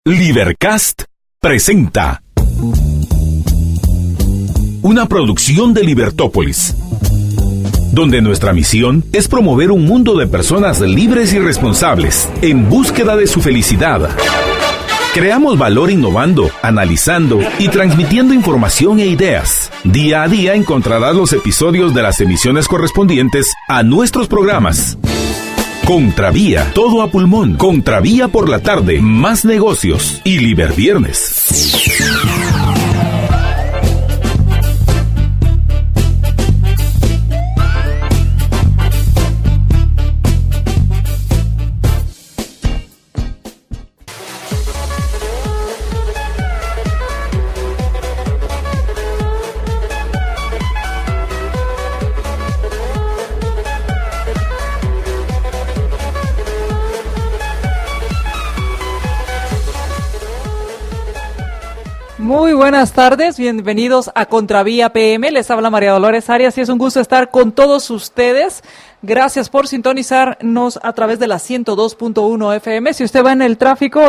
Libercast presenta una producción de Libertópolis, donde nuestra misión es promover un mundo de personas libres y responsables en búsqueda de su felicidad. Creamos valor innovando, analizando y transmitiendo información e ideas. Día a día encontrarás los episodios de las emisiones correspondientes a nuestros programas. Contravía, todo a pulmón. Contravía por la tarde, más negocios y Liberviernes. Muy buenas tardes, bienvenidos a Contravía PM, les habla María Dolores Arias y es un gusto estar con todos ustedes. Gracias por sintonizarnos a través de la 102.1 FM. Si usted va en el tráfico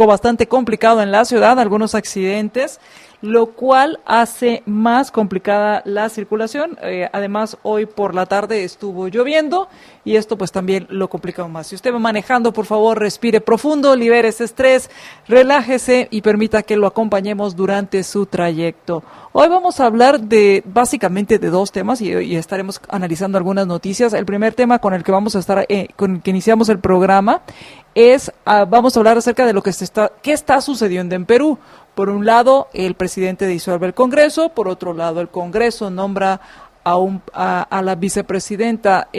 bastante complicado en la ciudad, algunos accidentes, lo cual hace más complicada la circulación. Además, hoy por la tarde estuvo lloviendo y esto pues también lo complica aún más. Si usted va manejando, por favor, respire profundo, libere ese estrés, relájese y permita que lo acompañemos durante su trayecto. Hoy vamos a hablar básicamente de dos temas y estaremos analizando algunas noticias. El primer tema con el que vamos a estar, con el que iniciamos el programa es, vamos a hablar acerca de lo que qué está sucediendo en Perú. Por un lado, el presidente disuelve el Congreso, por otro lado, el Congreso nombra a la vicepresidenta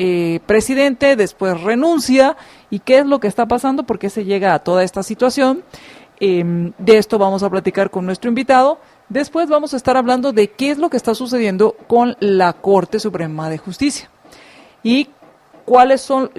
presidente, después renuncia. ¿Y qué es lo que está pasando? ¿Por qué se llega a toda esta situación? De esto vamos a platicar con nuestro invitado. Después vamos a estar hablando de qué es lo que está sucediendo con la Corte Suprema de Justicia y cuáles son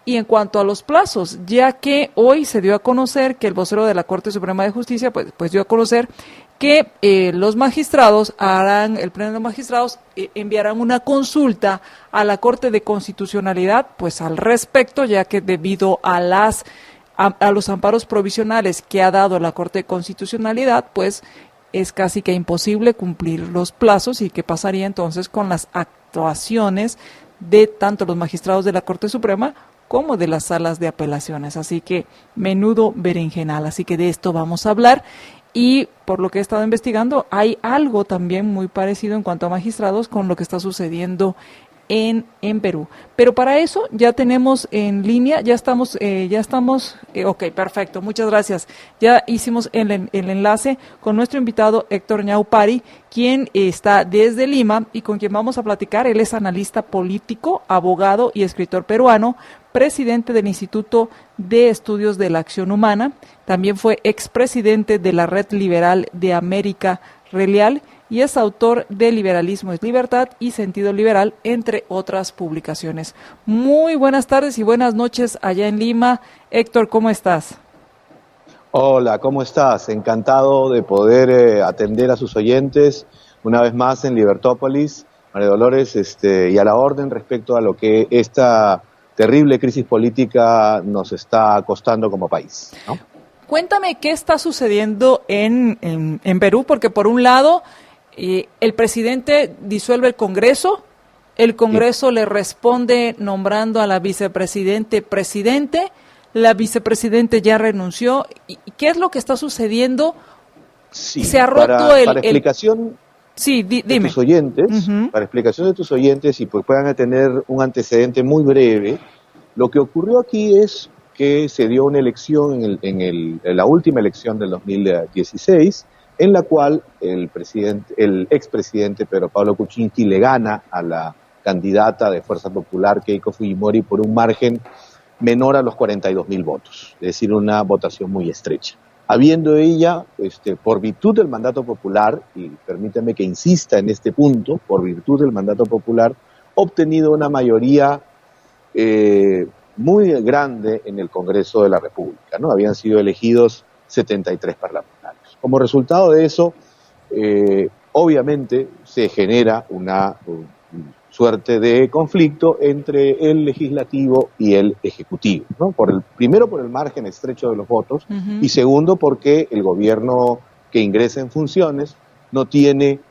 y en cuanto a los plazos, ya que hoy se dio a conocer que el vocero de la Corte Suprema de Justicia pues dio a conocer que los magistrados el Pleno de Magistrados enviarán una consulta a la Corte de Constitucionalidad pues al respecto, ya que debido a los amparos provisionales que ha dado la Corte de Constitucionalidad, pues es casi que imposible cumplir los plazos. Y qué pasaría entonces con las actuaciones de tanto los magistrados de la Corte Suprema como de las salas de apelaciones. Así que menudo berenjenal, así que de esto vamos a hablar. Y por lo que he estado investigando, hay algo también muy parecido en cuanto a magistrados con lo que está sucediendo en Perú. Pero para eso ya tenemos en línea, ya estamos, ok, perfecto, muchas gracias. Ya hicimos el enlace con nuestro invitado Héctor Ñaupari, quien está desde Lima y con quien vamos a platicar. Él es analista político, abogado y escritor peruano, presidente del Instituto de Estudios de la Acción Humana, también fue expresidente de la Red Liberal de América Relial y es autor de Liberalismo es Libertad y Sentido Liberal, entre otras publicaciones. Muy buenas tardes y buenas noches allá en Lima. Héctor, ¿cómo estás? Hola, ¿cómo estás? Encantado de poder atender a sus oyentes una vez más en Libertópolis. María Dolores, y a la orden respecto a lo que esta terrible crisis política nos está costando como país, ¿no? Cuéntame qué está sucediendo en Perú, porque por un lado el presidente disuelve el Congreso le responde nombrando a la vicepresidente presidente, la vicepresidente ya renunció. ¿Y qué es lo que está sucediendo? Sí, se ha roto para explicación. Sí, dime. De tus oyentes, para explicación de tus oyentes y pues puedan tener un antecedente muy breve, lo que ocurrió aquí es que se dio una elección en la última elección del 2016, en la cual el expresidente Pedro Pablo Kuczynski le gana a la candidata de Fuerza Popular Keiko Fujimori por un margen menor a los 42.000 votos, es decir, una votación muy estrecha. Habiendo ella, por virtud del mandato popular, y permítame que insista en este punto, por virtud del mandato popular, obtenido una mayoría muy grande en el Congreso de la República, ¿no? Habían sido elegidos 73 parlamentarios. Como resultado de eso, obviamente se genera suerte de conflicto entre el legislativo y el ejecutivo, ¿no? Primero por el margen estrecho de los votos, y segundo porque el gobierno que ingresa en funciones no tiene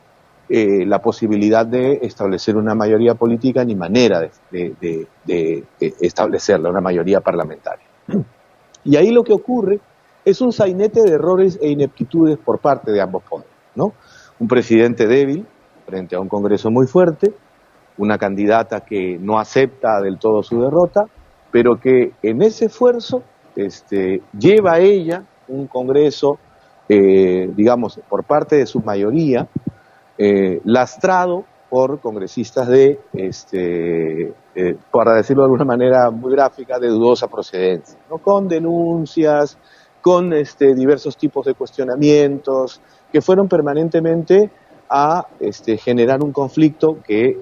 la posibilidad de establecer una mayoría política ni manera de establecerla, una mayoría parlamentaria. Y ahí lo que ocurre es un sainete de errores e ineptitudes por parte de ambos poderes, ¿no? Un presidente débil frente a un Congreso muy fuerte, una candidata que no acepta del todo su derrota, pero que en ese esfuerzo lleva a ella un Congreso, digamos, por parte de su mayoría, lastrado por congresistas para decirlo de alguna manera muy gráfica, de dudosa procedencia, ¿no? Con denuncias, con diversos tipos de cuestionamientos, que fueron permanentemente a generar un conflicto que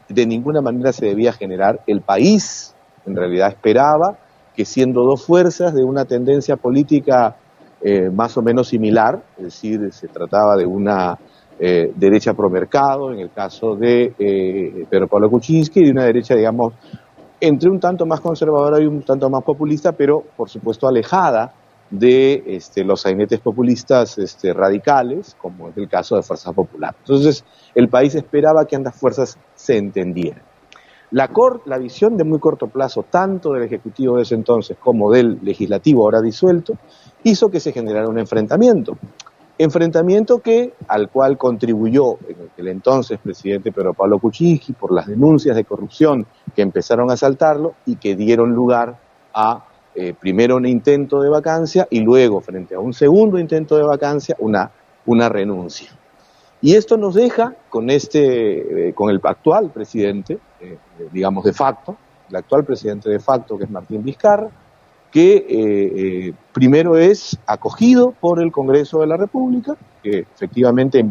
de ninguna manera se debía generar. El país, en realidad, esperaba que, siendo dos fuerzas de una tendencia política más o menos similar, es decir, se trataba de una derecha promercado, en el caso de Pedro Pablo Kuczynski, y de una derecha, digamos, entre un tanto más conservadora y un tanto más populista, pero por supuesto alejada de los sainetes populistas radicales, como es el caso de Fuerza Popular. Entonces, el país esperaba que ambas fuerzas se entendieran. La visión de muy corto plazo, tanto del Ejecutivo de ese entonces como del Legislativo ahora disuelto, hizo que se generara un enfrentamiento al cual contribuyó el entonces presidente Pedro Pablo Kuczynski por las denuncias de corrupción que empezaron a asaltarlo y que dieron lugar a primero un intento de vacancia y luego, frente a un segundo intento de vacancia, una renuncia. Y esto nos deja con el actual presidente, digamos de facto, el actual presidente de facto, que es Martín Vizcarra, que primero es acogido por el Congreso de la República, que efectivamente,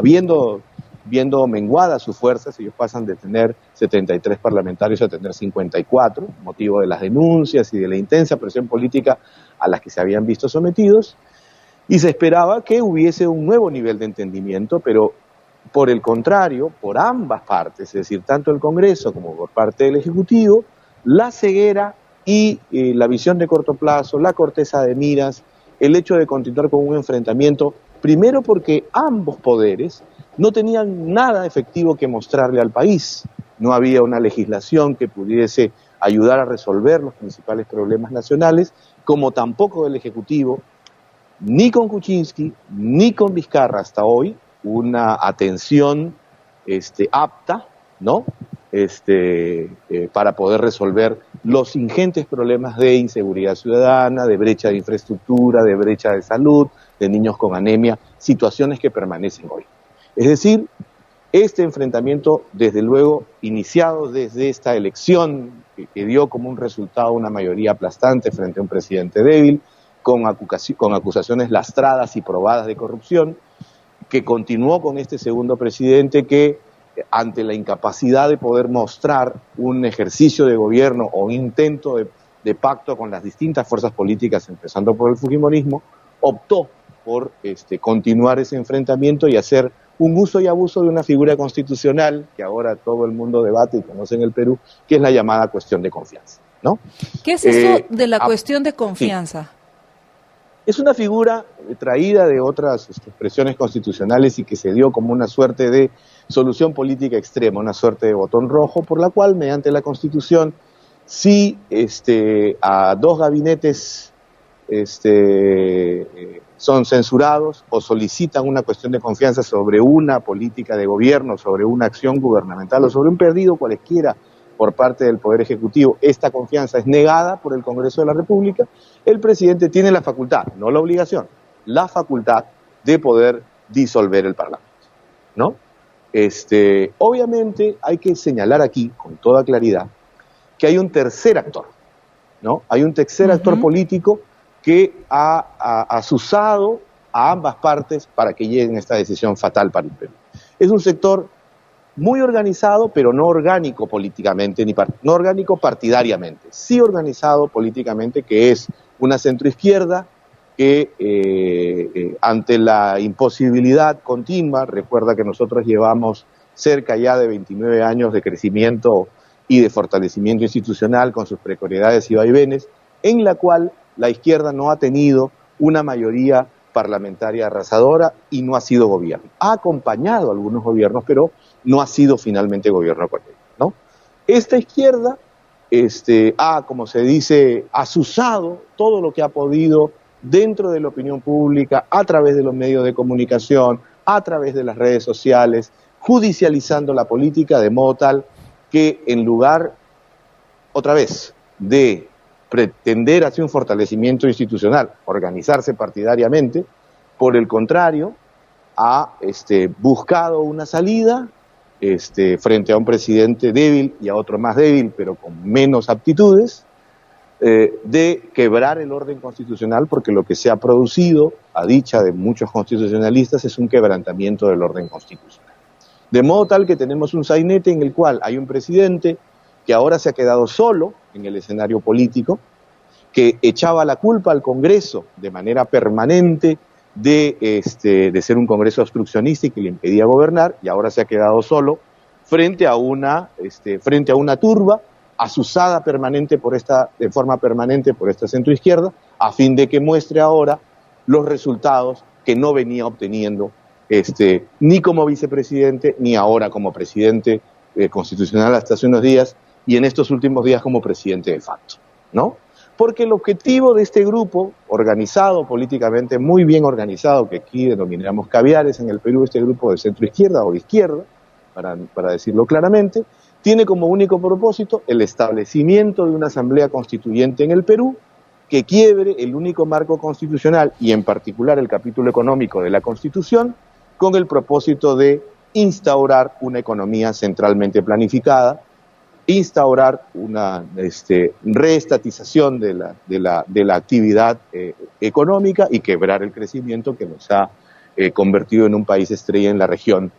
viendo menguadas sus fuerzas, ellos pasan de tener 73 parlamentarios a tener 54, motivo de las denuncias y de la intensa presión política a las que se habían visto sometidos, y se esperaba que hubiese un nuevo nivel de entendimiento, pero por el contrario, por ambas partes, es decir, tanto el Congreso como por parte del Ejecutivo, la ceguera y la visión de corto plazo, la corteza de miras, el hecho de continuar con un enfrentamiento, primero porque ambos poderes no tenían nada efectivo que mostrarle al país. No había una legislación que pudiese ayudar a resolver los principales problemas nacionales, como tampoco del Ejecutivo, ni con Kuczynski, ni con Vizcarra hasta hoy, una atención apta, ¿no? Para poder resolver los ingentes problemas de inseguridad ciudadana, de brecha de infraestructura, de brecha de salud, de niños con anemia, situaciones que permanecen hoy. Es decir, este enfrentamiento, desde luego, iniciado desde esta elección que dio como un resultado una mayoría aplastante frente a un presidente débil, con acusaciones lastradas y probadas de corrupción, que continuó con este segundo presidente que, ante la incapacidad de poder mostrar un ejercicio de gobierno o un intento de pacto con las distintas fuerzas políticas, empezando por el fujimorismo, optó por continuar ese enfrentamiento y hacer un uso y abuso de una figura constitucional que ahora todo el mundo debate y conoce en el Perú, que es la llamada cuestión de confianza, ¿no? ¿Qué es eso de la cuestión de confianza? Sí. Es una figura traída de otras expresiones constitucionales y que se dio como una suerte de solución política extrema, una suerte de botón rojo, por la cual, mediante la Constitución, si a dos gabinetes son censurados o solicitan una cuestión de confianza sobre una política de gobierno, sobre una acción gubernamental o sobre un pedido cualesquiera por parte del Poder Ejecutivo, esta confianza es negada por el Congreso de la República, el presidente tiene la facultad, no la obligación, la facultad de poder disolver el Parlamento, ¿no? Obviamente hay que señalar aquí, con toda claridad, que hay un tercer actor, ¿no? Hay un tercer actor político que ha asusado a ambas partes para que lleguen a esta decisión fatal para el Perú. Es un sector muy organizado, pero no orgánico políticamente, no orgánico partidariamente, sí organizado políticamente, que es una centroizquierda que ante la imposibilidad continua, recuerda que nosotros llevamos cerca ya de 29 años de crecimiento y de fortalecimiento institucional con sus precariedades y vaivenes, en la cual la izquierda no ha tenido una mayoría parlamentaria arrasadora y no ha sido gobierno. Ha acompañado a algunos gobiernos, pero no ha sido finalmente gobierno con ellos, ¿no? Esta izquierda ha, como se dice, azuzado todo lo que ha podido dentro de la opinión pública, a través de los medios de comunicación, a través de las redes sociales, judicializando la política de modo tal que en lugar, otra vez, de pretender hacer un fortalecimiento institucional, organizarse partidariamente, por el contrario, ha buscado una salida frente a un presidente débil y a otro más débil, pero con menos aptitudes, de quebrar el orden constitucional, porque lo que se ha producido, a dicha de muchos constitucionalistas, es un quebrantamiento del orden constitucional. De modo tal que tenemos un sainete en el cual hay un presidente que ahora se ha quedado solo en el escenario político, que echaba la culpa al Congreso de manera permanente de ser un Congreso obstruccionista y que le impedía gobernar, y ahora se ha quedado solo frente a una turba azuzada de forma permanente por esta centroizquierda, a fin de que muestre ahora los resultados que no venía obteniendo ni como vicepresidente, ni ahora como presidente constitucional hasta hace unos días, y en estos últimos días como presidente de facto, ¿no? Porque el objetivo de este grupo, organizado políticamente, muy bien organizado, que aquí denominamos caviares en el Perú, este grupo de centroizquierda o de izquierda, para decirlo claramente, tiene como único propósito el establecimiento de una asamblea constituyente en el Perú que quiebre el único marco constitucional y en particular el capítulo económico de la Constitución, con el propósito de instaurar una economía centralmente planificada, instaurar una reestatización de la actividad económica y quebrar el crecimiento que nos ha convertido en un país estrella en la región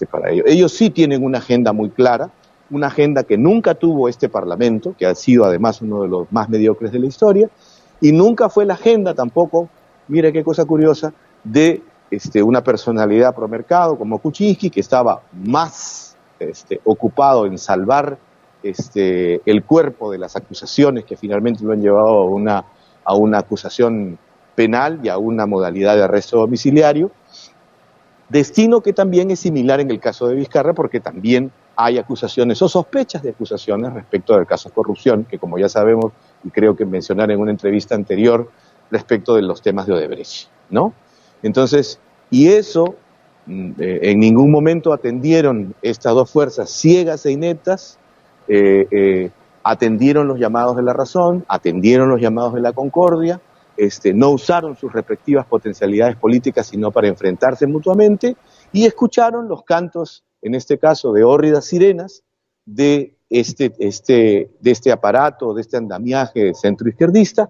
para ello. Ellos sí tienen una agenda muy clara, una agenda que nunca tuvo este Parlamento, que ha sido además uno de los más mediocres de la historia, y nunca fue la agenda tampoco, mira qué cosa curiosa, de una personalidad promercado como Kuczynski, que estaba más ocupado en salvar el cuerpo de las acusaciones que finalmente lo han llevado a una acusación penal y a una modalidad de arresto domiciliario, destino que también es similar en el caso de Vizcarra, porque también hay acusaciones o sospechas de acusaciones respecto del caso de corrupción, que como ya sabemos, y creo que mencionar en una entrevista anterior, respecto de los temas de Odebrecht, ¿no? Entonces, y eso, en ningún momento atendieron estas dos fuerzas ciegas e ineptas, atendieron los llamados de la razón, atendieron los llamados de la concordia, no usaron sus respectivas potencialidades políticas sino para enfrentarse mutuamente, y escucharon los cantos, en este caso de hórridas sirenas, de este aparato, de este andamiaje centroizquierdista,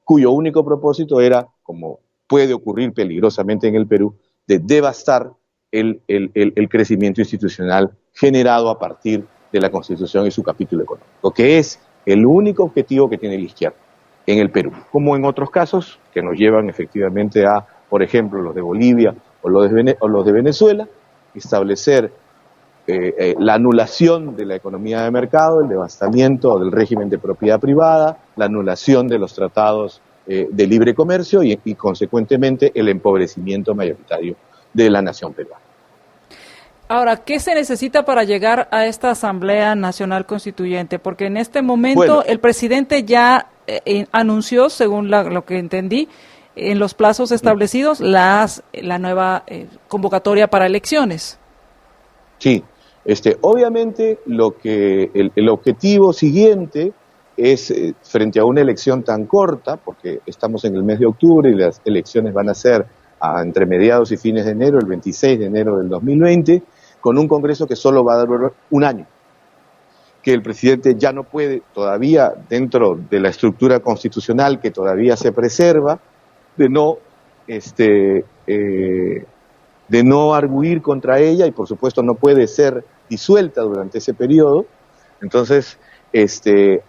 cuyo único propósito era, como puede ocurrir peligrosamente en el Perú, de devastar el crecimiento institucional generado a partir de la Constitución y su capítulo económico, que es el único objetivo que tiene la izquierda en el Perú, como en otros casos que nos llevan efectivamente a, por ejemplo, los de Bolivia o los de Venezuela, establecer la anulación de la economía de mercado, el devastamiento del régimen de propiedad privada, la anulación de los tratados de libre comercio y consecuentemente el empobrecimiento mayoritario de la nación peruana. Ahora, ¿qué se necesita para llegar a esta Asamblea Nacional Constituyente? Porque en este momento el presidente ya anunció, según lo que entendí, en los plazos establecidos, la nueva convocatoria para elecciones. Sí, obviamente el objetivo siguiente es, frente a una elección tan corta, porque estamos en el mes de octubre y las elecciones van a ser entre mediados y fines de enero, el 26 de enero del 2020, con un Congreso que solo va a durar un año, que el presidente ya no puede todavía, dentro de la estructura constitucional que todavía se preserva, de no arguir contra ella, y por supuesto no puede ser disuelta durante ese periodo. Entonces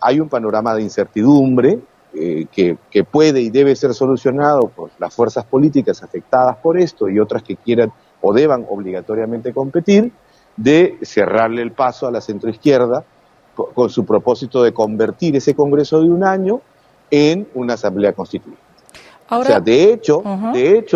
hay un panorama de incertidumbre que puede y debe ser solucionado por las fuerzas políticas afectadas por esto y otras que quieran o deban obligatoriamente competir, de cerrarle el paso a la centroizquierda con su propósito de convertir ese Congreso de un año en una asamblea constituyente. Ahora, o sea, de hecho,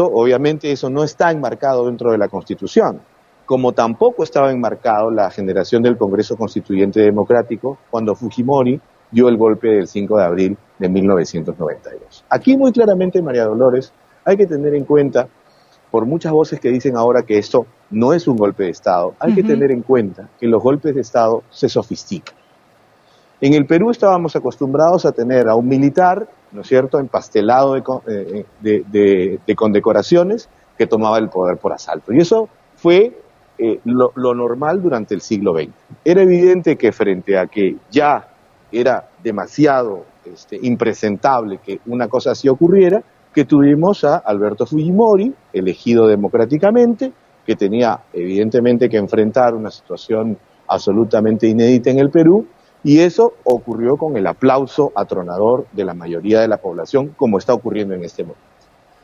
obviamente eso no está enmarcado dentro de la Constitución, como tampoco estaba enmarcado la generación del Congreso Constituyente Democrático cuando Fujimori dio el golpe del 5 de abril de 1992. Aquí muy claramente, María Dolores, hay que tener en cuenta, por muchas voces que dicen ahora que esto no es un golpe de Estado, hay que tener en cuenta que los golpes de Estado se sofistican. En el Perú estábamos acostumbrados a tener a un militar, ¿no es cierto?, empastelado de condecoraciones, que tomaba el poder por asalto. Y eso fue lo normal durante el siglo XX. Era evidente que frente a que ya era demasiado impresentable que una cosa así ocurriera, que tuvimos a Alberto Fujimori, elegido democráticamente, que tenía evidentemente que enfrentar una situación absolutamente inédita en el Perú, y eso ocurrió con el aplauso atronador de la mayoría de la población, como está ocurriendo en este momento.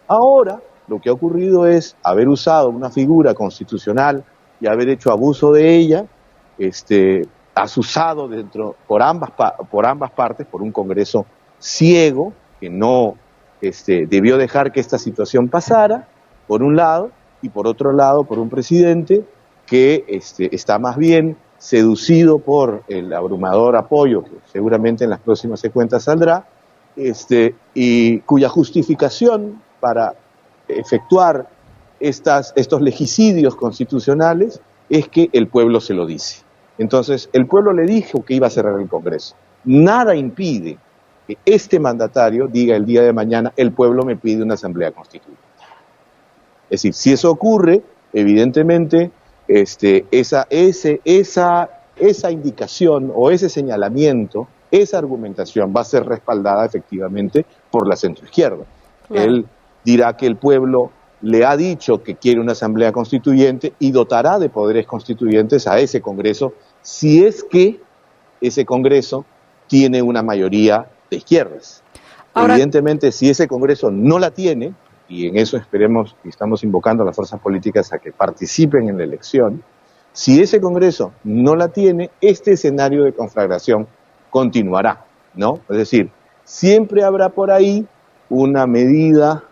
Ahora, lo que ha ocurrido es haber usado una figura constitucional y haber hecho abuso de ella, asusado por ambas partes, por un Congreso ciego, que no debió dejar que esta situación pasara, por un lado, y por otro lado, por un presidente que está más bien seducido por el abrumador apoyo, que seguramente en las próximas cuentas saldrá, y cuya justificación para efectuar estos legicidios constitucionales es que el pueblo se lo dice. Entonces, el pueblo le dijo que iba a cerrar el Congreso. Nada impide que este mandatario diga el día de mañana, el pueblo me pide una asamblea constituyente. Es decir, si eso ocurre, evidentemente, esa indicación o ese señalamiento, esa argumentación va a ser respaldada efectivamente por la centroizquierda. Claro. Él dirá que el pueblo le ha dicho que quiere una asamblea constituyente y dotará de poderes constituyentes a ese Congreso si es que ese Congreso tiene una mayoría de izquierdas. Ahora, evidentemente, si ese Congreso no la tiene, y en eso esperemos y estamos invocando a las fuerzas políticas a que participen en la elección, si ese Congreso no la tiene, este escenario de conflagración continuará, ¿no? Es decir, siempre habrá por ahí una medida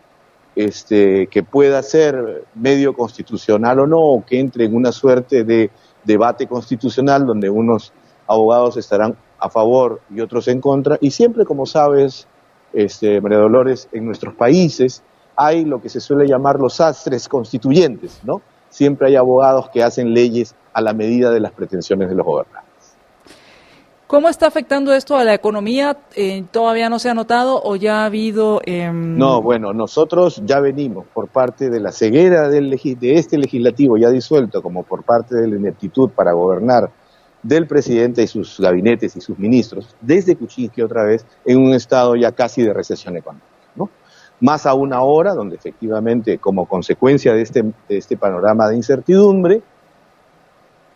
que pueda ser medio constitucional o no, o que entre en una suerte de debate constitucional donde unos abogados estarán a favor y otros en contra, y siempre, como sabes, María Dolores, en nuestros países hay lo que se suele llamar los sastres constituyentes, ¿no? Siempre hay abogados que hacen leyes a la medida de las pretensiones de los gobernantes. ¿Cómo está afectando esto a la economía? ¿Todavía no se ha notado o ya ha habido...? No, bueno, nosotros ya venimos por parte de la ceguera de este legislativo ya disuelto, como por parte de la ineptitud para gobernar del presidente y sus gabinetes y sus ministros, desde Kuczynski otra vez, en un estado ya casi de recesión económica, ¿no? Más aún ahora, donde efectivamente, como consecuencia de este panorama de incertidumbre,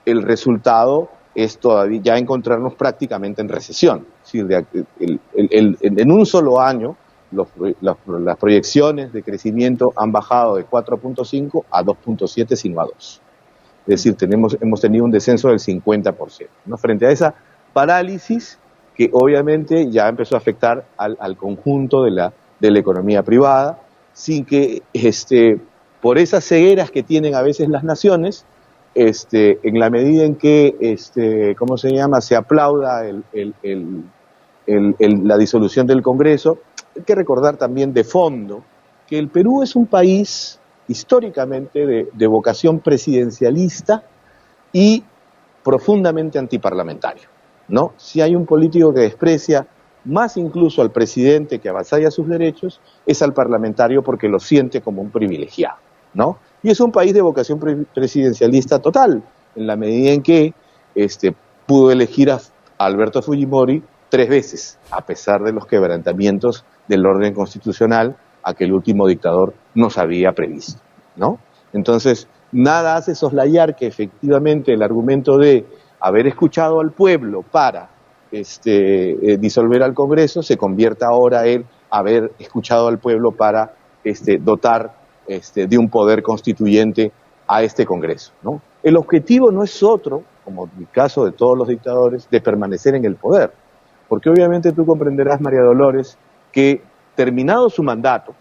el resultado es todavía ya encontrarnos prácticamente en recesión. Es decir, en un solo año, las proyecciones de crecimiento han bajado de 4.5 a 2.7, sino a 2. Es decir, hemos tenido un descenso del 50%, ¿no? Frente a esa parálisis que obviamente ya empezó a afectar al conjunto de la economía privada, sin que por esas cegueras que tienen a veces las naciones, en la medida en que se aplauda la disolución del Congreso, hay que recordar también de fondo que el Perú es un país históricamente de vocación presidencialista y profundamente antiparlamentario, ¿no? Si hay un político que desprecia más incluso al presidente, que avasalla sus derechos, es al parlamentario, porque lo siente como un privilegiado, ¿no? Y es un país de vocación presidencialista total, en la medida en que pudo elegir a Alberto Fujimori 3 veces, a pesar de los quebrantamientos del orden constitucional a que el último dictador nos había previsto, ¿no? Entonces, nada hace soslayar que efectivamente el argumento de haber escuchado al pueblo para disolver al Congreso se convierta ahora en haber escuchado al pueblo para dotar de un poder constituyente a este Congreso, ¿no? El objetivo no es otro, como en el caso de todos los dictadores, de permanecer en el poder. Porque obviamente tú comprenderás, María Dolores, que terminado su mandato,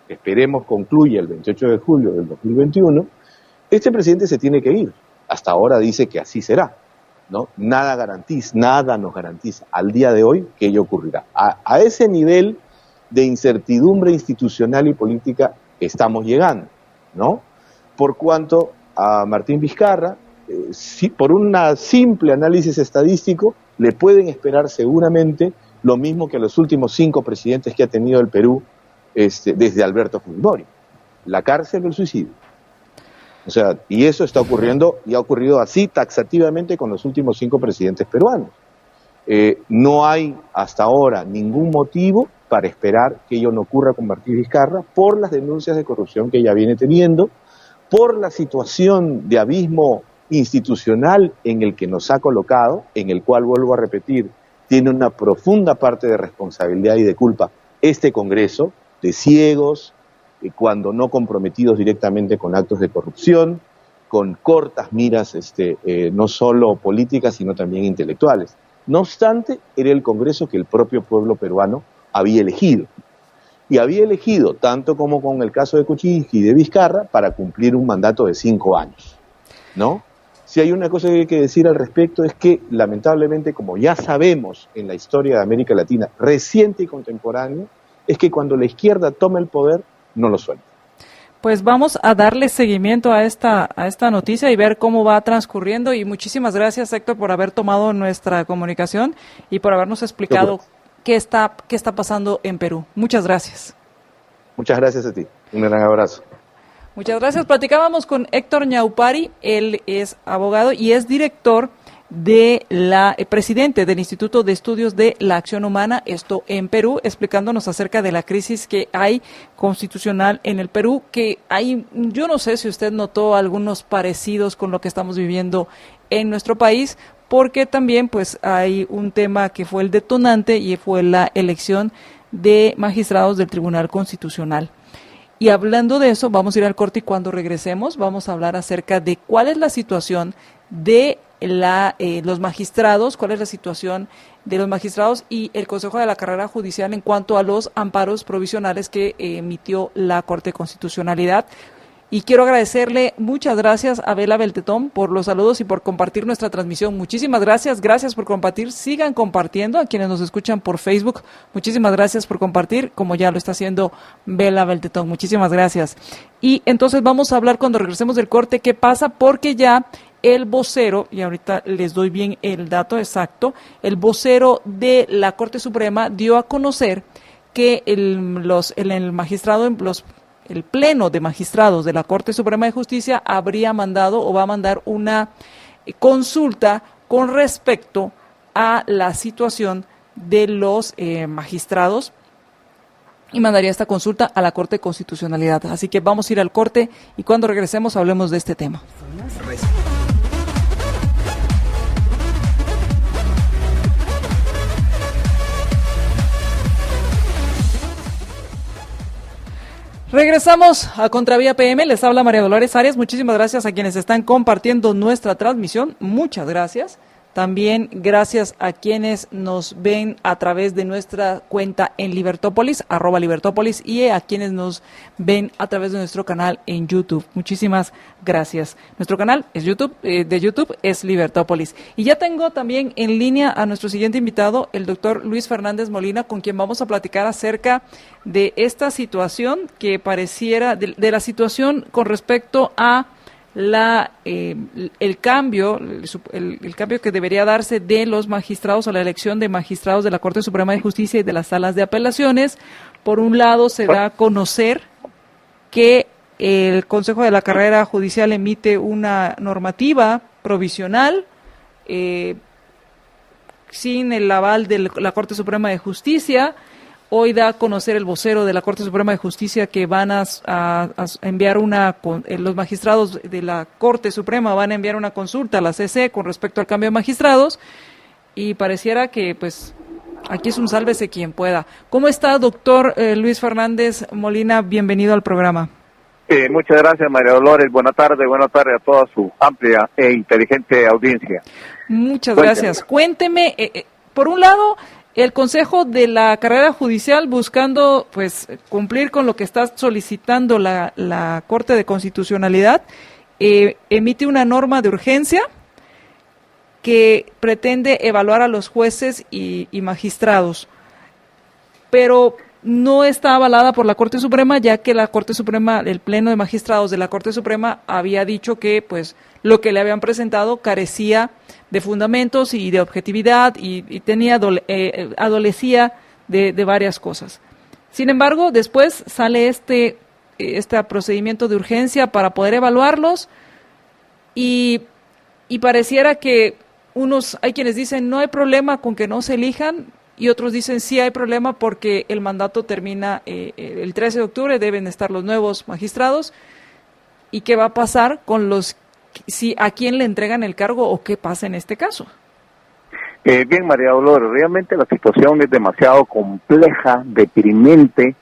esperemos concluya el 28 de julio del 2021, este presidente se tiene que ir. Hasta ahora dice que así será, ¿no? Nada nos garantiza al día de hoy que ello ocurrirá. A ese nivel de incertidumbre institucional y política estamos llegando, ¿no? Por cuanto a Martín Vizcarra, por un simple análisis estadístico, le pueden esperar seguramente lo mismo que a los últimos 5 presidentes que ha tenido el Perú desde Alberto Fujimori: la cárcel o el suicidio. O sea, y eso está ocurriendo, y ha ocurrido así taxativamente con los últimos 5 presidentes peruanos. No hay hasta ahora ningún motivo para esperar que ello no ocurra con Martín Vizcarra, por las denuncias de corrupción que ya viene teniendo, por la situación de abismo institucional en el que nos ha colocado, en el cual, vuelvo a repetir, tiene una profunda parte de responsabilidad y de culpa este Congreso, de ciegos, cuando no comprometidos directamente con actos de corrupción, con cortas miras no solo políticas, sino también intelectuales. No obstante, era el Congreso que el propio pueblo peruano había elegido. Y había elegido, tanto como con el caso de Kuczynski y de Vizcarra, para cumplir un mandato de 5 años, ¿no? Si hay una cosa que hay que decir al respecto, es que, lamentablemente, como ya sabemos en la historia de América Latina, reciente y contemporánea, es que cuando la izquierda toma el poder, no lo suelta. Pues vamos a darle seguimiento a esta noticia y ver cómo va transcurriendo. Y muchísimas gracias, Héctor, por haber tomado nuestra comunicación y por habernos explicado qué está pasando en Perú. Muchas gracias. Muchas gracias a ti. Un gran abrazo. Muchas gracias. Platicábamos con Héctor Ñaupari. Él es abogado y es director presidente del Instituto de Estudios de la Acción Humana, esto en Perú, explicándonos acerca de la crisis que hay constitucional en el Perú, que hay, yo no sé si usted notó algunos parecidos con lo que estamos viviendo en nuestro país, porque también pues hay un tema que fue el detonante y fue la elección de magistrados del Tribunal Constitucional. Y hablando de eso, vamos a ir al corte y cuando regresemos vamos a hablar acerca de cuál es la situación de los magistrados, cuál es la situación de los magistrados y el Consejo de la Carrera Judicial en cuanto a los amparos provisionales que emitió la Corte de Constitucionalidad. Y quiero agradecerle, muchas gracias a Bela Beltetón por los saludos y por compartir nuestra transmisión. Muchísimas gracias por compartir. Sigan compartiendo a quienes nos escuchan por Facebook. Muchísimas gracias por compartir, como ya lo está haciendo Bela Beltetón. Muchísimas gracias. Y entonces vamos a hablar cuando regresemos del corte qué pasa, porque ya el vocero, y ahorita les doy bien el dato exacto, el vocero de la Corte Suprema dio a conocer que el Pleno de Magistrados de la Corte Suprema de Justicia habría mandado o va a mandar una consulta con respecto a la situación de los magistrados y mandaría esta consulta a la Corte de Constitucionalidad. Así que vamos a ir al corte y cuando regresemos hablemos de este tema. Regresamos a Contravía PM, les habla María Dolores Arias. Muchísimas gracias a quienes están compartiendo nuestra transmisión, muchas gracias. También gracias a quienes nos ven a través de nuestra cuenta en Libertópolis, @Libertópolis, y a quienes nos ven a través de nuestro canal en YouTube. Muchísimas gracias. Nuestro canal es de YouTube es Libertópolis. Y ya tengo también en línea a nuestro siguiente invitado, el doctor Luis Fernández Molina, con quien vamos a platicar acerca de esta situación que pareciera, de la situación con respecto a el cambio que debería darse de los magistrados o la elección de magistrados de la Corte Suprema de Justicia y de las salas de apelaciones. Por un lado, se da a conocer que el Consejo de la Carrera Judicial emite una normativa provisional sin el aval de la Corte Suprema de Justicia. Hoy da a conocer el vocero de la Corte Suprema de Justicia que van a enviar los magistrados de la Corte Suprema van a enviar una consulta a la CC con respecto al cambio de magistrados, y pareciera que pues aquí es un sálvese quien pueda. ¿Cómo está, doctor Luis Fernández Molina? Bienvenido al programa. Muchas gracias, María Dolores. Buenas tardes a toda su amplia e inteligente audiencia. Muchas gracias. Cuénteme, por un lado, el Consejo de la Carrera Judicial, buscando pues cumplir con lo que está solicitando la Corte de Constitucionalidad, emite una norma de urgencia que pretende evaluar a los jueces y magistrados, pero no está avalada por la Corte Suprema, ya que la Corte Suprema, el Pleno de Magistrados de la Corte Suprema había dicho que pues lo que le habían presentado carecía de fundamentos y de objetividad y tenía adolecía de varias cosas. Sin embargo, después sale este procedimiento de urgencia para poder evaluarlos y pareciera que hay quienes dicen no hay problema con que no se elijan, y otros dicen sí hay problema porque el mandato termina el 13 de octubre, deben estar los nuevos magistrados. ¿Y qué va a pasar con a quién le entregan el cargo o qué pasa en este caso? Bien, María Dolores, realmente la situación es demasiado compleja, deprimente,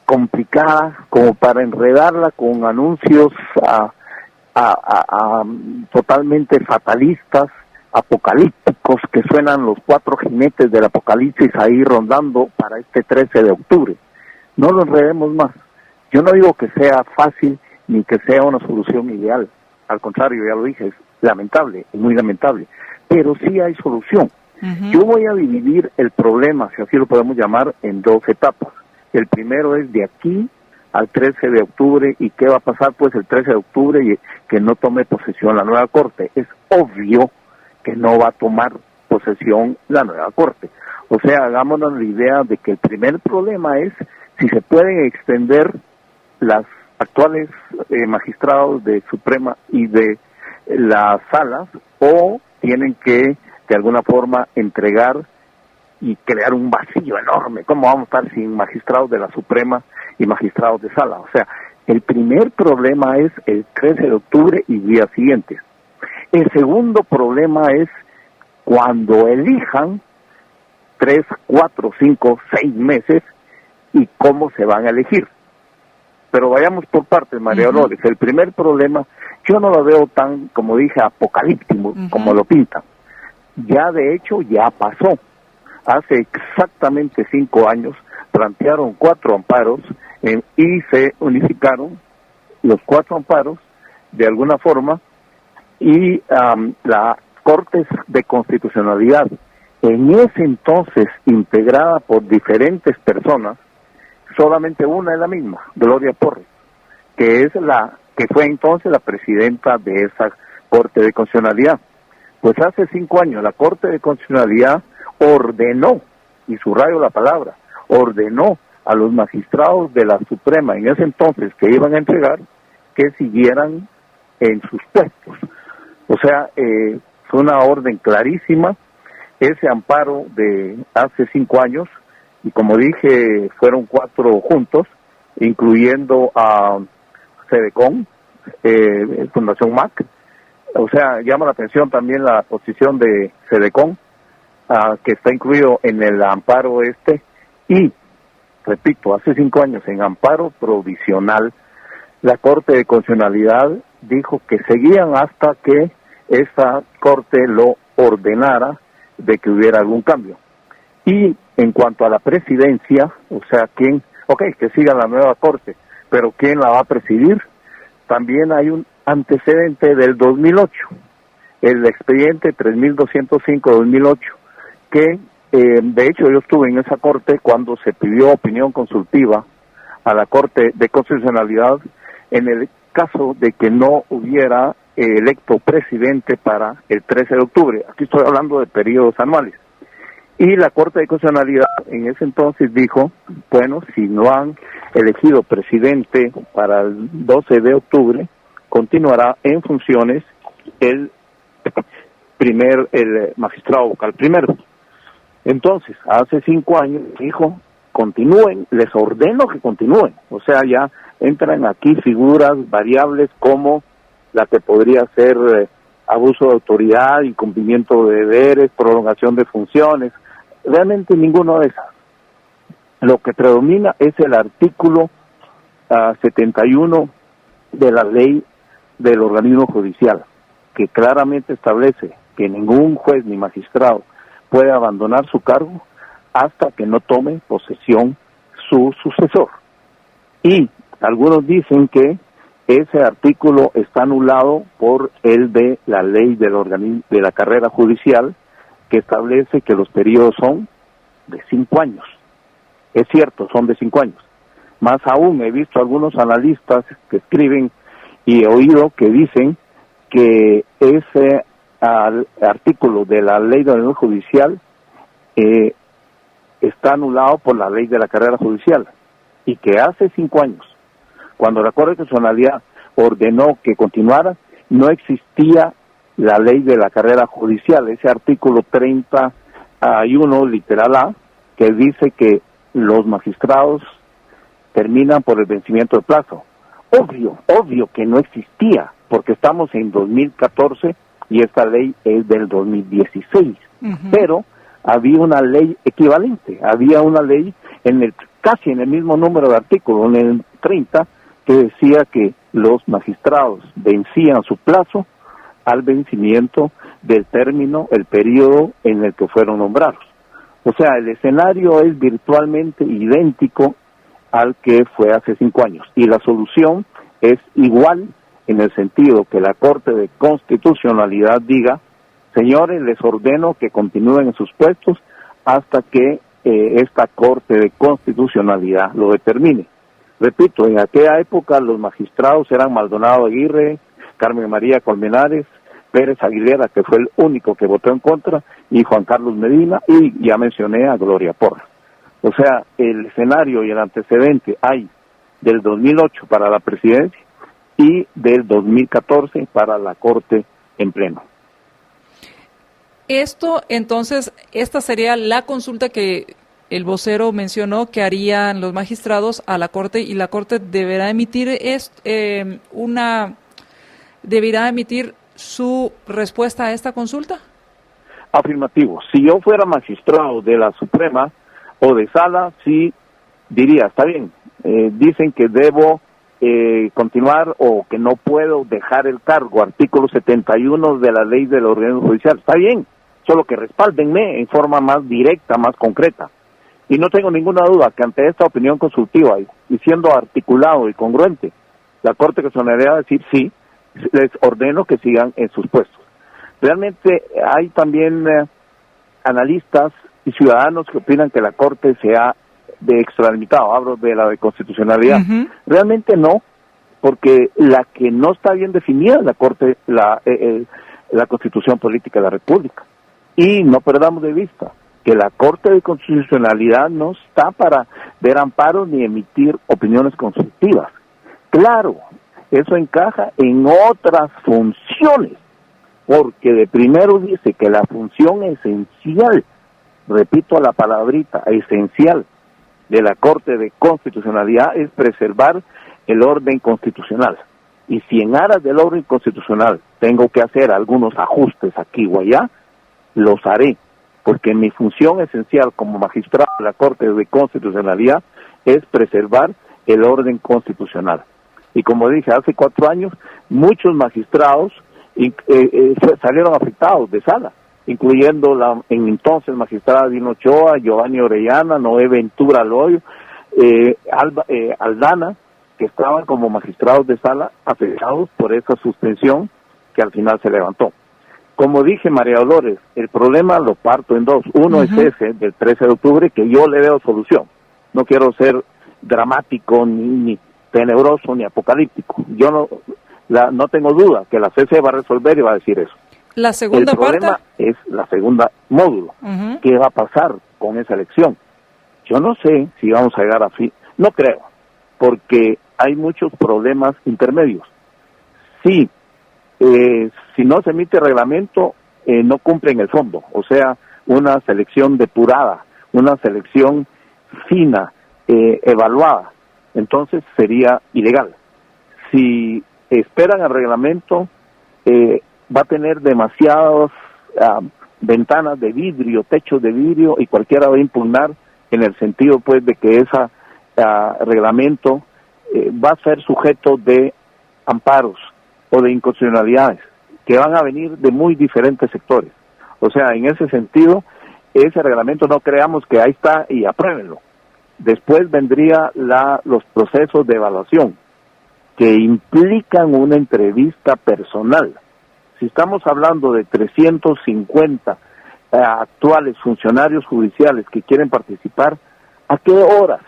complicada, como para enredarla con anuncios totalmente fatalistas, apocalípticos, que suenan los 4 jinetes del apocalipsis ahí rondando para este 13 de octubre. No lo enredemos más. Yo no digo que sea fácil ni que sea una solución ideal. Al contrario, ya lo dije, es lamentable, es muy lamentable. Pero sí hay solución. Uh-huh. Yo voy a dividir el problema, si así lo podemos llamar, en 2 etapas. El primero es de aquí al 13 de octubre. ¿Y qué va a pasar pues el 13 de octubre y que no tome posesión la nueva Corte? Es obvio que no va a tomar posesión la nueva Corte. O sea, hagámonos la idea de que el primer problema es si se pueden extender las actuales magistrados de Suprema y de las salas, o tienen que de alguna forma entregar y crear un vacío enorme. ¿Cómo vamos a estar sin magistrados de la Suprema y magistrados de sala? O sea, el primer problema es el 13 de octubre y días siguientes. El segundo problema es cuando elijan 3, 4, 5, 6 meses y cómo se van a elegir. Pero vayamos por partes, María Dolores. El primer problema, yo no lo veo tan, como dije, apocalíptico, como lo pintan. Ya de hecho, ya pasó. Hace exactamente 5 años plantearon 4 amparos y se unificaron los 4 amparos de alguna forma, y la Corte de Constitucionalidad, en ese entonces integrada por diferentes personas, solamente una es la misma, Gloria Porres, que fue entonces la presidenta de esa Corte de Constitucionalidad. Pues hace 5 años la Corte de Constitucionalidad ordenó, y subrayo la palabra, ordenó a los magistrados de la Suprema en ese entonces que iban a entregar que siguieran en sus puestos. O sea, fue una orden clarísima. Ese amparo de hace 5 años, y como dije, fueron 4 juntos, incluyendo a Cedecon, Fundación MAC. O sea, llama la atención también la posición de Cedecon, que está incluido en el amparo y, repito, hace 5 años en amparo provisional, la Corte de Constitucionalidad dijo que seguían hasta que esta Corte lo ordenara de que hubiera algún cambio. Y en cuanto a la presidencia, o sea, que siga la nueva Corte, pero ¿quién la va a presidir? También hay un antecedente del 2008, el expediente 3205-2008, que de hecho yo estuve en esa Corte cuando se pidió opinión consultiva a la Corte de Constitucionalidad en el caso de que no hubiera electo presidente para el 13 de octubre. Aquí estoy hablando de periodos anuales. Y la Corte de Constitucionalidad en ese entonces dijo, bueno, si no han elegido presidente para el 12 de octubre, continuará en funciones el magistrado vocal primero. Entonces, hace 5 años dijo, continúen, les ordeno que continúen. O sea, ya entran aquí figuras variables como la que podría ser abuso de autoridad, incumplimiento de deberes, prolongación de funciones. Realmente ninguno de esas. Lo que predomina es el artículo 71 de la ley del organismo judicial, que claramente establece que ningún juez ni magistrado puede abandonar su cargo hasta que no tome posesión su sucesor. Y algunos dicen que ese artículo está anulado por el de la ley del organismo de la carrera judicial, que establece que los periodos son de 5 años. Es cierto, son de 5 años. Más aún, he visto algunos analistas que escriben y he oído que dicen que ese artículo de la ley del organismo judicial está anulado por la ley de la carrera judicial, y que hace 5 años, cuando la Corte de Constitucionalidad ordenó que continuara, no existía la ley de la carrera judicial, ese artículo 31, literal A, que dice que los magistrados terminan por el vencimiento de plazo. Obvio que no existía, porque estamos en 2014 y esta ley es del 2016, pero había una ley equivalente, había una ley casi en el mismo número de artículos, en el 30, que decía que los magistrados vencían su plazo al vencimiento del término, el periodo en el que fueron nombrados. O sea, el escenario es virtualmente idéntico al que fue hace 5 años, y la solución es igual en el sentido que la Corte de Constitucionalidad diga: señores, les ordeno que continúen en sus puestos hasta que esta Corte de Constitucionalidad lo determine. Repito, en aquella época los magistrados eran Maldonado Aguirre, Carmen María Colmenares, Pérez Aguilera, que fue el único que votó en contra, y Juan Carlos Medina, y ya mencioné a Gloria Porras. O sea, el escenario y el antecedente hay del 2008 para la presidencia y del 2014 para la Corte en pleno. Esto, entonces, esta sería la consulta que el vocero mencionó que harían los magistrados a la Corte, y la Corte deberá emitir su respuesta a esta consulta. Afirmativo. Si yo fuera magistrado de la Suprema o de Sala, sí diría: está bien, dicen que debo continuar o que no puedo dejar el cargo, artículo 71 de la ley del organismo judicial, está bien, solo que respáldenme en forma más directa, más concreta. Y no tengo ninguna duda que ante esta opinión consultiva y siendo articulado y congruente, la Corte Constitucional va a decir: sí, les ordeno que sigan en sus puestos. Realmente hay también analistas y ciudadanos que opinan que la Corte se ha extralimitado, hablo de la de constitucionalidad. Realmente no, porque la que no está bien definida es la Corte, la Constitución Política de la República. Y no perdamos de vista que la Corte de Constitucionalidad no está para ver amparos ni emitir opiniones consultivas. Claro, eso encaja en otras funciones, porque de primero dice que la función esencial, repito la palabrita, esencial, de la Corte de Constitucionalidad es preservar el orden constitucional. Y si en aras del orden constitucional tengo que hacer algunos ajustes aquí o allá, los haré, porque mi función esencial como magistrado de la Corte de Constitucionalidad es preservar el orden constitucional. Y como dije, hace 4 años, muchos magistrados salieron afectados de Sala, incluyendo la en entonces magistrada Dina Ochoa, Giovanni Orellana, Noé Ventura Loyo, Aldana, que estaban como magistrados de Sala afectados por esa suspensión que al final se levantó. Como dije, María Dolores, el problema lo parto en dos. Uno es ese del 13 de octubre, que yo le veo solución. No quiero ser dramático, ni tenebroso, ni apocalíptico. Yo no tengo duda que la CC va a resolver y va a decir eso. La segunda parte. El problema es la segunda módulo. ¿Qué va a pasar con esa elección? Yo no sé si vamos a llegar a fin. No creo, porque hay muchos problemas intermedios. Sí, si no se emite reglamento, no cumplen el fondo. O sea, una selección depurada, una selección fina, evaluada. Entonces sería ilegal. Si esperan el reglamento, va a tener demasiadas ventanas de vidrio, techos de vidrio, y cualquiera va a impugnar en el sentido pues de que ese reglamento va a ser sujeto de amparos o de inconstitucionalidades que van a venir de muy diferentes sectores. O sea, en ese sentido, ese reglamento no creamos que ahí está y apruébenlo. Después vendría los procesos de evaluación que implican una entrevista personal. Si estamos hablando de 350 actuales funcionarios judiciales que quieren participar, ¿a qué horas?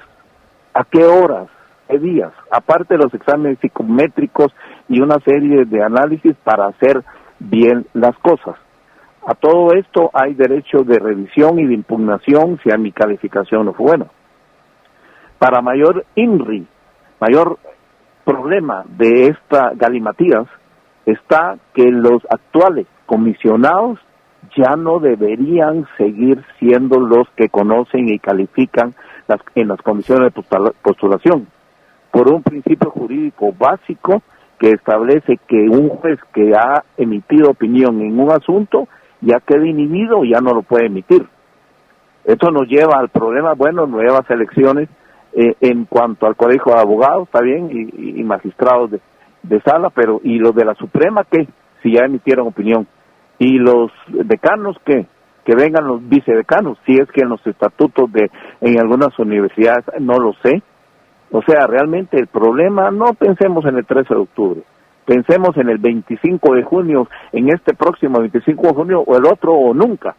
¿A qué horas? ¿Qué días? Aparte de los exámenes psicométricos y una serie de análisis para hacer bien las cosas. A todo esto hay derecho de revisión y de impugnación si a mi calificación no fue buena. Para mayor INRI, mayor problema de esta galimatías, está que los actuales comisionados ya no deberían seguir siendo los que conocen y califican en las comisiones de postulación, por un principio jurídico básico que establece que un juez que ha emitido opinión en un asunto ya queda inhibido y ya no lo puede emitir. Esto nos lleva al problema, nuevas elecciones en cuanto al colegio de abogados, está bien, y magistrados de sala, pero ¿y los de la Suprema qué? Si ya emitieron opinión. ¿Y los decanos qué? Que vengan los vicedecanos, si es que en los estatutos en algunas universidades, no lo sé. O sea, realmente el problema, no pensemos en el 13 de octubre, pensemos en el 25 de junio, en este próximo 25 de junio, o el otro, o nunca,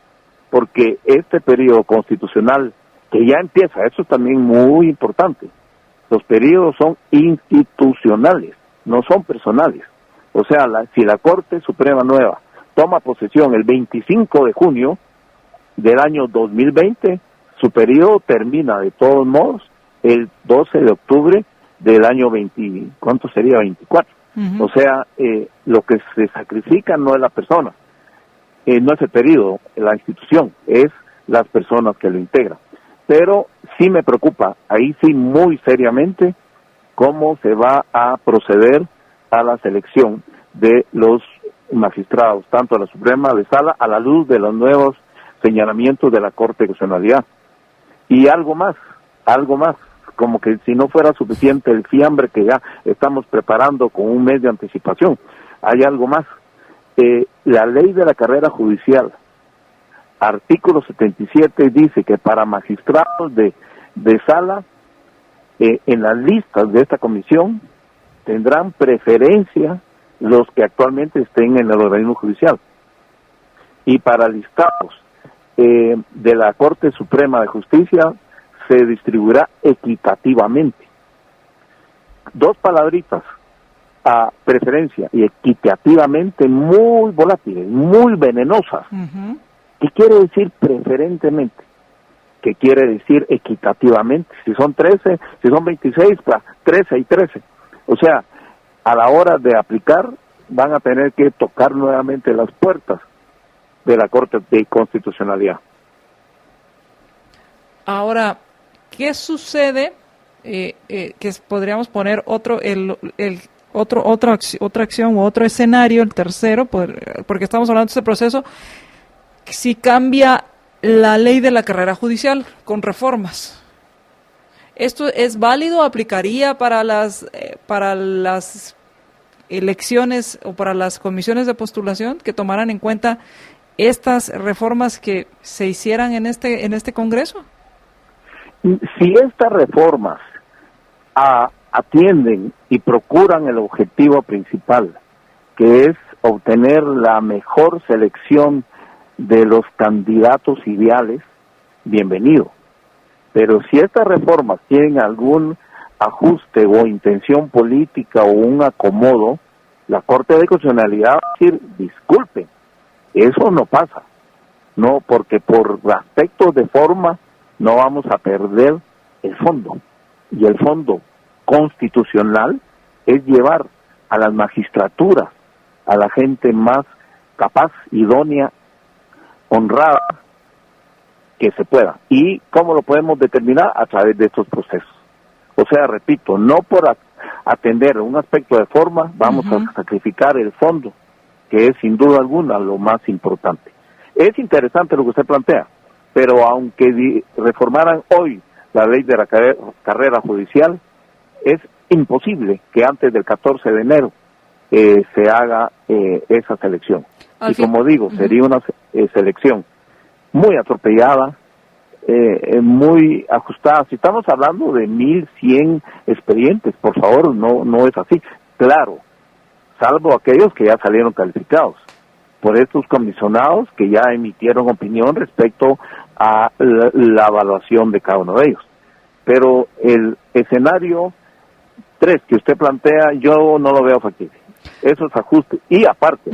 porque este periodo constitucional que ya empieza, eso es también muy importante, los periodos son institucionales, no son personales. O sea, si la Corte Suprema Nueva toma posesión el 25 de junio del año 2020, su periodo termina de todos modos el 12 de octubre del año 20, ¿cuánto sería? 24. Uh-huh. O sea, lo que se sacrifica no es la persona, no es el periodo, la institución, es las personas que lo integran. Pero sí me preocupa, ahí sí muy seriamente, cómo se va a proceder a la selección de los magistrados, tanto de la Suprema de Sala, a la luz de los nuevos señalamientos de la Corte de Constitucionalidad. Y algo más, como que si no fuera suficiente el fiambre que ya estamos preparando con un mes de anticipación, hay algo más. La ley de la carrera judicial, artículo 77, dice que para magistrados de sala, en las listas de esta comisión, tendrán preferencia los que actualmente estén en el organismo judicial. Y para listados de la Corte Suprema de Justicia, se distribuirá equitativamente. Dos palabritas, a preferencia y equitativamente, muy volátiles, muy venenosas. Uh-huh. ¿Qué quiere decir preferentemente? ¿Qué quiere decir equitativamente? Si son 13, si son 26, pues 13 y 13. O sea, a la hora de aplicar, van a tener que tocar nuevamente las puertas de la Corte de Constitucionalidad. Ahora, ¿qué sucede? Que podríamos poner otra acción u otro escenario, el tercero, porque estamos hablando de este proceso, si cambia la ley de la carrera judicial con reformas. ¿Esto es válido? ¿Aplicaría para las elecciones o para las comisiones de postulación que tomaran en cuenta estas reformas que se hicieran en este Congreso? Si estas reformas atienden y procuran el objetivo principal, que es obtener la mejor selección de los candidatos ideales, bienvenido. Pero si estas reformas tienen algún ajuste o intención política o un acomodo, la Corte de Constitucionalidad va a decir, disculpe, eso no pasa. No, porque por aspectos de forma no vamos a perder el fondo. Y el fondo constitucional es llevar a las magistraturas, a la gente más capaz, idónea, honrada, que se pueda. ¿Y cómo lo podemos determinar? A través de estos procesos. O sea, repito, no por atender un aspecto de forma vamos a sacrificar el fondo, que es sin duda alguna lo más importante. Es interesante lo que usted plantea, pero aunque reformaran hoy la ley de la carrera judicial, es imposible que antes del 14 de enero se haga esa selección. Y como digo, sería una selección muy atropellada, muy ajustada. Si estamos hablando de 1.100 expedientes, por favor, no es así. Claro, salvo aquellos que ya salieron calificados por estos comisionados que ya emitieron opinión respecto a la evaluación de cada uno de ellos. Pero el escenario 3 que usted plantea, yo no lo veo factible. Esos ajustes, y aparte,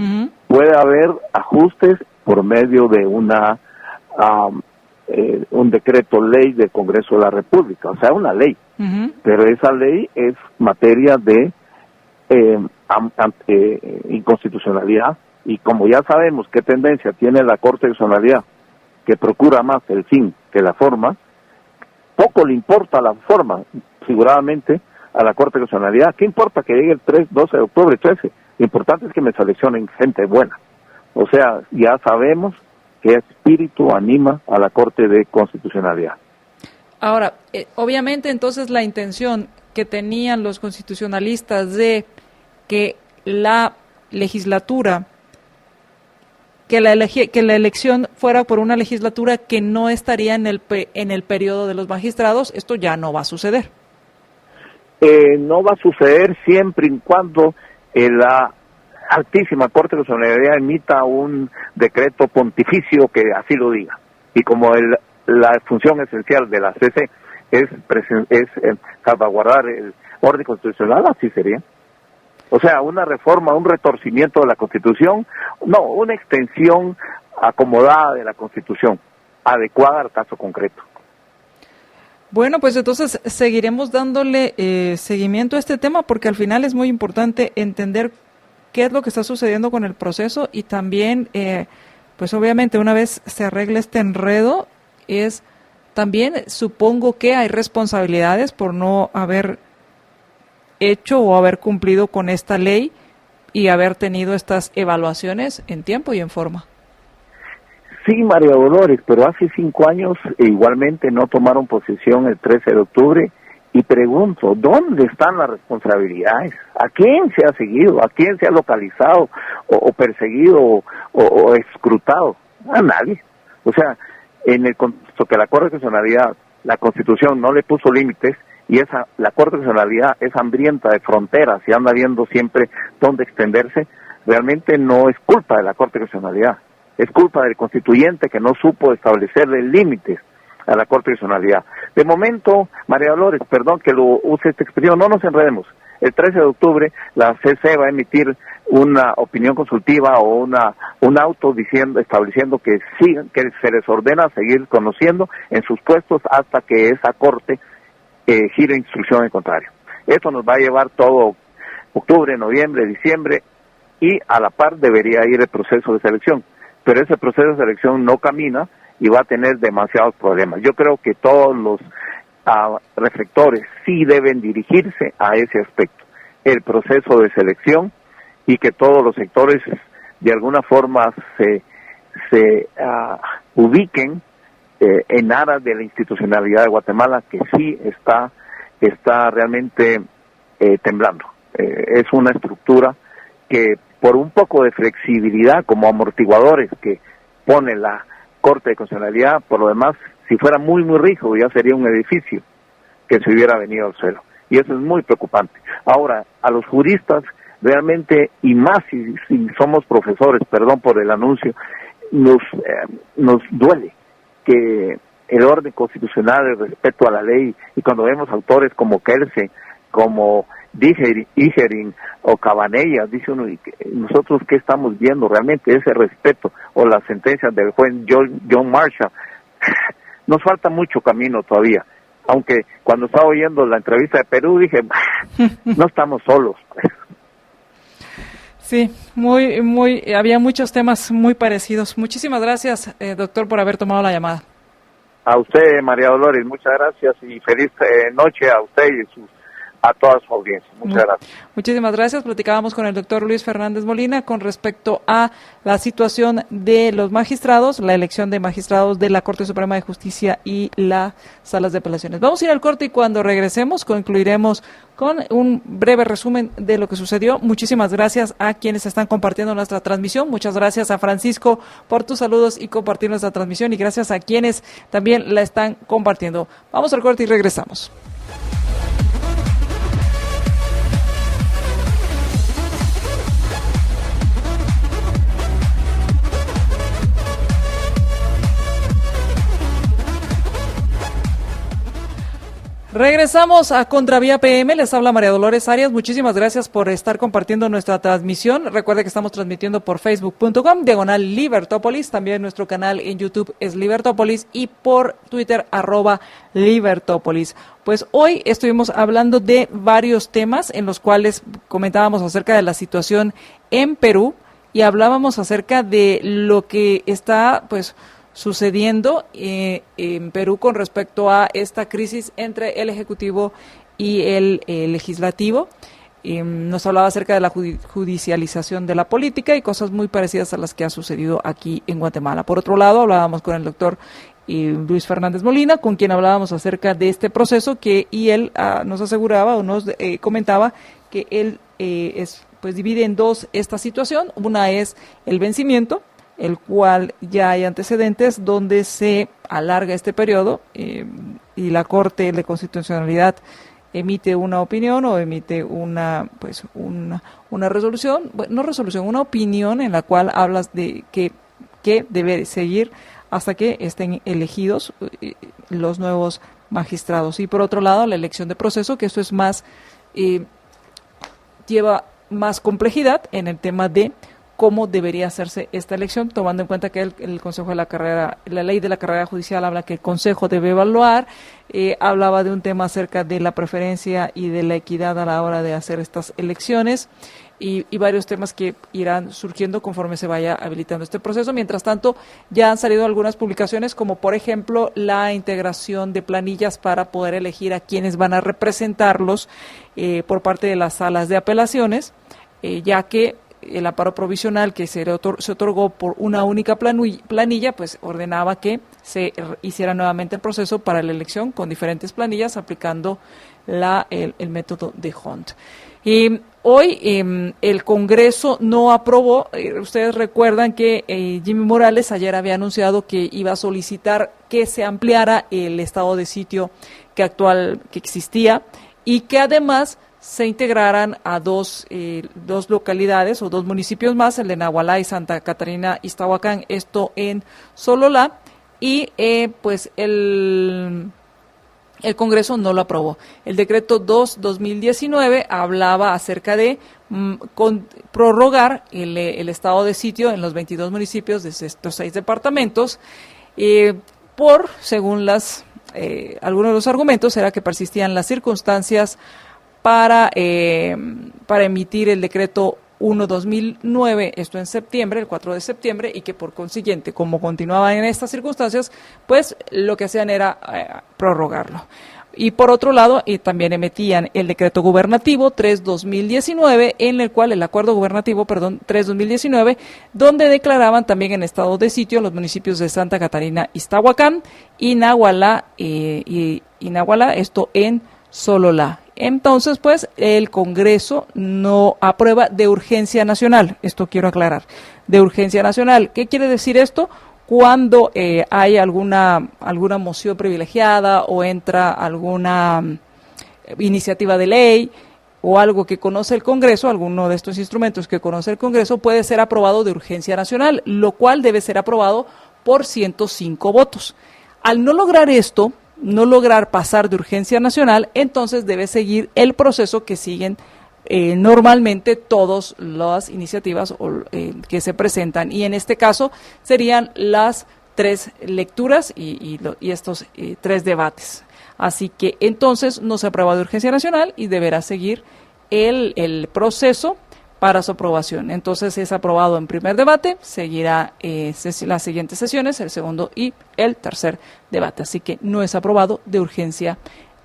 puede haber ajustes por medio de un decreto ley del Congreso de la República, o sea, una ley. Pero esa ley es materia de inconstitucionalidad, y como ya sabemos qué tendencia tiene la Corte de Constitucionalidad, que procura más el fin que la forma, poco le importa la forma, figuradamente, a la Corte de Constitucionalidad. ¿Qué importa que llegue el 12 de octubre, 13? Lo importante es que me seleccionen gente buena. O sea, ya sabemos qué espíritu anima a la Corte de Constitucionalidad. Ahora, obviamente, entonces, la intención que tenían los constitucionalistas de que la legislatura, que la elección fuera por una legislatura que no estaría en el periodo de los magistrados, esto ya no va a suceder. No va a suceder siempre y cuando la altísima Corte de Constitucionalidad emita un decreto pontificio que así lo diga. Y como la función esencial de la CC es salvaguardar el orden constitucional, así sería. O sea, una reforma, un retorcimiento de la Constitución, no, una extensión acomodada de la Constitución, adecuada al caso concreto. Bueno, pues entonces seguiremos dándole seguimiento a este tema, porque al final es muy importante entender qué es lo que está sucediendo con el proceso, y también, pues obviamente una vez se arregle este enredo, es también, supongo que hay responsabilidades por no haber hecho o haber cumplido con esta ley y haber tenido estas evaluaciones en tiempo y en forma. Sí, María Dolores, pero hace 5 años igualmente no tomaron posesión el 13 de octubre, y pregunto, ¿dónde están las responsabilidades? ¿A quién se ha seguido? ¿A quién se ha localizado o perseguido o escrutado? A nadie. O sea, en el contexto que la Corte de Constitucionalidad, la Constitución no le puso límites, y la Corte de Constitucionalidad es hambrienta de fronteras y anda viendo siempre dónde extenderse, realmente no es culpa de la Corte de Constitucionalidad, es culpa del constituyente que no supo establecerle límites a la Corte de Constitucionalidad. De momento, María Dolores, perdón que lo use esta expresión, no nos enredemos. El 13 de octubre la CC va a emitir una opinión consultiva o un auto estableciendo que se les ordena seguir conociendo en sus puestos hasta que esa Corte gire instrucción en contrario. Esto nos va a llevar todo octubre, noviembre, diciembre, y a la par debería ir el proceso de selección. Pero ese proceso de selección no camina y va a tener demasiados problemas. Yo creo que todos los reflectores sí deben dirigirse a ese aspecto, el proceso de selección, y que todos los sectores de alguna forma se ubiquen en aras de la institucionalidad de Guatemala, que sí está realmente temblando. Es una estructura que, por un poco de flexibilidad como amortiguadores que pone la Corte de Constitucionalidad, por lo demás, si fuera muy rígido, ya sería un edificio que se hubiera venido al suelo. Y eso es muy preocupante. Ahora, a los juristas, realmente, y más si somos profesores, perdón por el anuncio, nos duele que el orden constitucional, el respeto a la ley, y cuando vemos autores como Kelsey, como Igerin o Cabanellas, dice uno, nosotros qué estamos viendo realmente, ese respeto, o las sentencias del juez John Marshall. Nos falta mucho camino todavía, aunque cuando estaba oyendo la entrevista de Perú dije, no estamos solos. Sí, había muchos temas muy parecidos. Muchísimas gracias, doctor, por haber tomado la llamada. A usted, María Dolores, muchas gracias, y feliz noche a usted y sus a toda su audiencia. Muchas gracias. Muchísimas gracias. Platicábamos con el doctor Luis Fernández Molina con respecto a la situación de los magistrados, la elección de magistrados de la Corte Suprema de Justicia y las salas de apelaciones. Vamos a ir al corte y cuando regresemos concluiremos con un breve resumen de lo que sucedió. Muchísimas gracias a quienes están compartiendo nuestra transmisión. Muchas gracias a Francisco por tus saludos y compartir nuestra transmisión y gracias a quienes también la están compartiendo. Vamos al corte y regresamos. Regresamos a Contravía PM, les habla María Dolores Arias, muchísimas gracias por estar compartiendo nuestra transmisión. Recuerde que estamos transmitiendo por facebook.com/Libertópolis, también nuestro canal en YouTube es Libertópolis y por Twitter @Libertópolis. Pues hoy estuvimos hablando de varios temas en los cuales comentábamos acerca de la situación en Perú y hablábamos acerca de lo que está sucediendo en Perú con respecto a esta crisis entre el Ejecutivo y el Legislativo. Nos hablaba acerca de la judicialización de la política y cosas muy parecidas a las que ha sucedido aquí en Guatemala. Por otro lado, hablábamos con el doctor Luis Fernández Molina, con quien hablábamos acerca de este proceso y él nos aseguraba o nos comentaba que él divide en dos esta situación. Una es el vencimiento, el cual ya hay antecedentes donde se alarga este periodo y la Corte de Constitucionalidad emite una opinión o emite una resolución, una opinión en la cual hablas de que debe seguir hasta que estén elegidos los nuevos magistrados. Y por otro lado, la elección de proceso, que esto es más, lleva más complejidad en el tema de cómo debería hacerse esta elección, tomando en cuenta que el Consejo de la Carrera, la ley de la carrera judicial habla que el Consejo debe evaluar, hablaba de un tema acerca de la preferencia y de la equidad a la hora de hacer estas elecciones y varios temas que irán surgiendo conforme se vaya habilitando este proceso. Mientras tanto, ya han salido algunas publicaciones, como por ejemplo la integración de planillas para poder elegir a quienes van a representarlos por parte de las salas de apelaciones, ya que el amparo provisional que se otorgó por una única planilla, pues ordenaba que se hiciera nuevamente el proceso para la elección con diferentes planillas aplicando el método de Hunt. Y hoy el Congreso no aprobó, ustedes recuerdan que Jimmy Morales ayer había anunciado que iba a solicitar que se ampliara el estado de sitio que existía y que además se integraran a dos localidades o dos municipios más, el de Nahualá y Santa Catarina Iztahuacán, esto en Sololá, y el Congreso no lo aprobó. El decreto 2/2019 hablaba acerca de prorrogar el estado de sitio en los 22 municipios de estos 6 departamentos, según algunos de los argumentos, era que persistían las circunstancias para emitir el decreto 1/2009, esto en septiembre, el 4 de septiembre, y que por consiguiente, como continuaban en estas circunstancias, pues lo que hacían era prorrogarlo. Y por otro lado, también emitían el decreto gubernativo 3/2019, en el cual el acuerdo gubernativo, 3/2019, donde declaraban también en estado de sitio los municipios de Santa Catarina Iztahuacán y Nahualá, esto en Sololá. Entonces, pues, el Congreso no aprueba de urgencia nacional. Esto quiero aclarar. De urgencia nacional. ¿Qué quiere decir esto? Cuando hay alguna moción privilegiada o entra alguna iniciativa de ley o algo que conoce el Congreso, alguno de estos instrumentos que conoce el Congreso, puede ser aprobado de urgencia nacional, lo cual debe ser aprobado por 105 votos. Al no lograr esto, no lograr pasar de urgencia nacional, entonces debe seguir el proceso que siguen normalmente todas las iniciativas que se presentan, y en este caso serían las 3 lecturas y estos 3 debates. Así que entonces no se aprueba de urgencia nacional y deberá seguir el proceso para su aprobación. Entonces es aprobado en primer debate, seguirá las siguientes sesiones, el segundo y el tercer debate. Así que no es aprobado de urgencia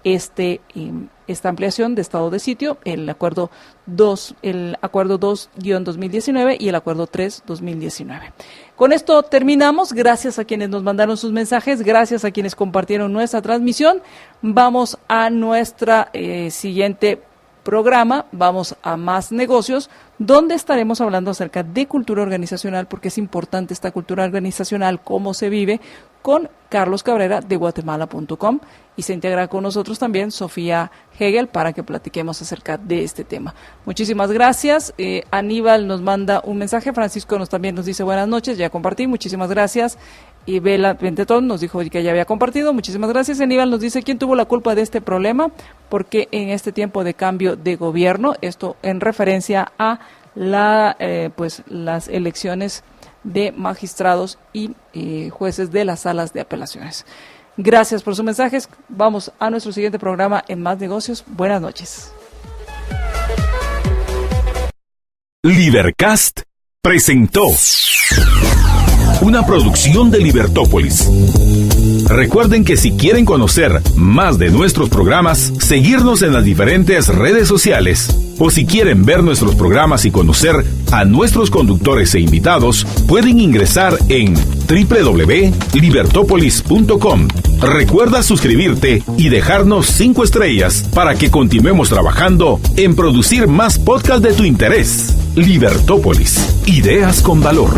esta ampliación de estado de sitio, el acuerdo 2-2019 y el acuerdo 3-2019. Con esto terminamos. Gracias a quienes nos mandaron sus mensajes, gracias a quienes compartieron nuestra transmisión. Vamos a nuestra siguiente programa, vamos a Más Negocios, donde estaremos hablando acerca de cultura organizacional, porque es importante esta cultura organizacional, cómo se vive, con Carlos Cabrera de Guatemala.com, y se integra con nosotros también Sofía Hegel para que platiquemos acerca de este tema. Muchísimas gracias. Aníbal nos manda un mensaje, Francisco también nos dice buenas noches, ya compartí, muchísimas gracias. Y Bela Ventetón nos dijo que ya había compartido, muchísimas gracias. Aníbal nos dice, ¿quién tuvo la culpa de este problema? Porque en este tiempo de cambio de gobierno, esto en referencia a las elecciones de magistrados y jueces de las salas de apelaciones. Gracias por sus mensajes. Vamos a nuestro siguiente programa en Más Negocios. Buenas noches. Libercast presentó una producción de Libertópolis. Recuerden que si quieren conocer más de nuestros programas, seguirnos en las diferentes redes sociales, o si quieren ver nuestros programas y conocer a nuestros conductores e invitados, pueden ingresar en www.libertopolis.com. Recuerda suscribirte y dejarnos 5 estrellas para que continuemos trabajando en producir más podcasts de tu interés. Libertópolis, ideas con valor.